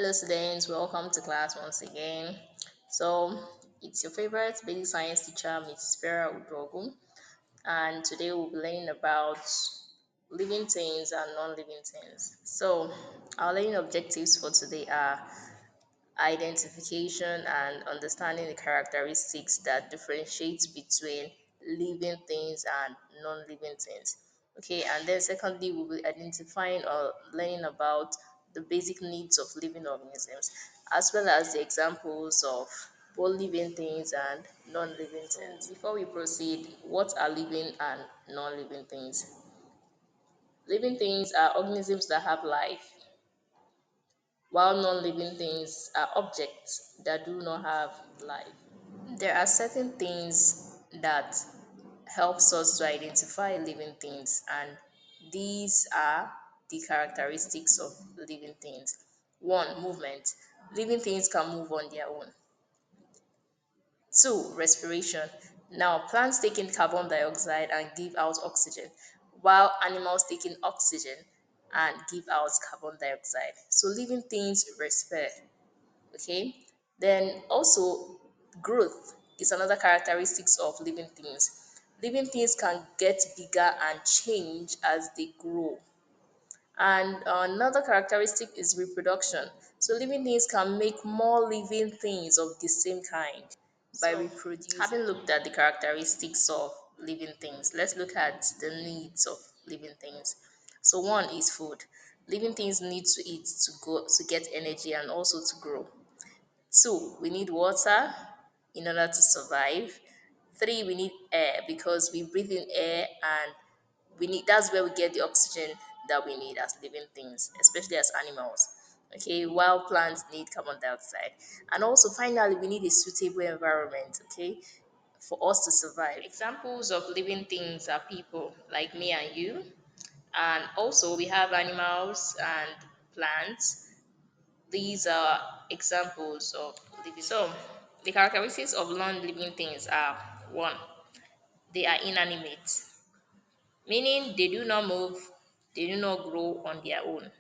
Hello students, welcome to class once again. So it's your favorite basic science teacher, Ms. Vera Udrogu, and today we'll be learning about living things and non-living things. So our learning objectives for today are identification and understanding the characteristics that differentiate between living things and non-living things. Okay, and then secondly, we'll be identifying or learning about the basic needs of living organisms, as well as the examples of both living things and non-living things. Before we proceed, what are living and non-living things? Living things are organisms that have life, while non-living things are objects that do not have life. There are certain things that helps us to identify living things, and these are the characteristics of living things. One, movement. Living things can move on their own. Two, respiration. Now, plants taking carbon dioxide and give out oxygen, while animals taking oxygen and give out carbon dioxide. So living things respire. Okay, then also growth is another characteristics of living things. Living things can get bigger and change as they grow, and another characteristic is reproduction. So living things can make more living things of the same kind by reproducing. Having looked at the characteristics of living things, let's look at the needs of living things. So one is food. Living things need to eat to get energy and also to grow. Two, we need water in order to survive. Three, we need air because we breathe in air, and we need that's where we get the oxygen that we need as living things, especially as animals. Okay, while plants need carbon dioxide. And also finally we need a suitable environment, okay, for us to survive. Examples of living things are people like me and you, and also we have animals and plants. These are examples of living. So, the characteristics of non-living things are one, they are inanimate, meaning they do not move, they do not grow on their own.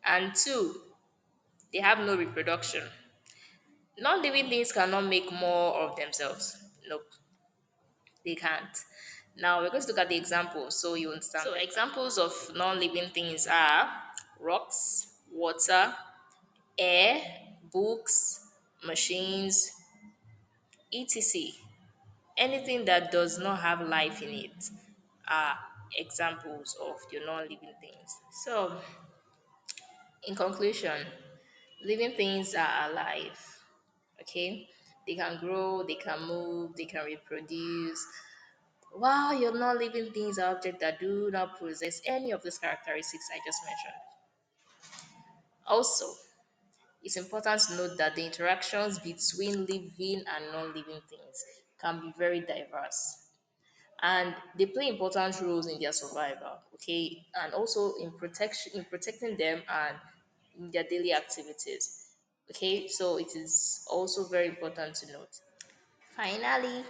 And two, they have no reproduction. Non-living things cannot make more of themselves. Nope, they can't. Now we're going to look at the examples so you understand. So examples of non-living things are rocks, water, air, books, machines, etc. Anything that does not have life in it are examples of the non-living things. So, in conclusion, living things are alive. Okay, they can grow, they can move, they can reproduce. While your non-living things are objects that do not possess any of these characteristics I just mentioned. Also, it's important to note that the interactions between living and non-living things can be very diverse, and they play important roles in their survival, okay, and also in protecting them and in their daily activities. Okay, so it is also very important to note. Finally,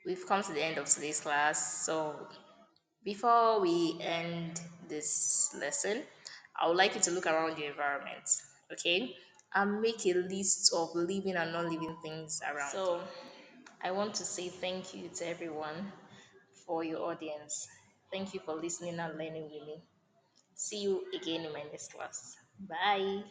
we've come to the end of today's class. So before we end this lesson, I would like you to look around your environment, okay, and make a list of living and non-living things around. So I want to say thank you to everyone for your audience. Thank you for listening and learning with me. See you again in my next class. Bye.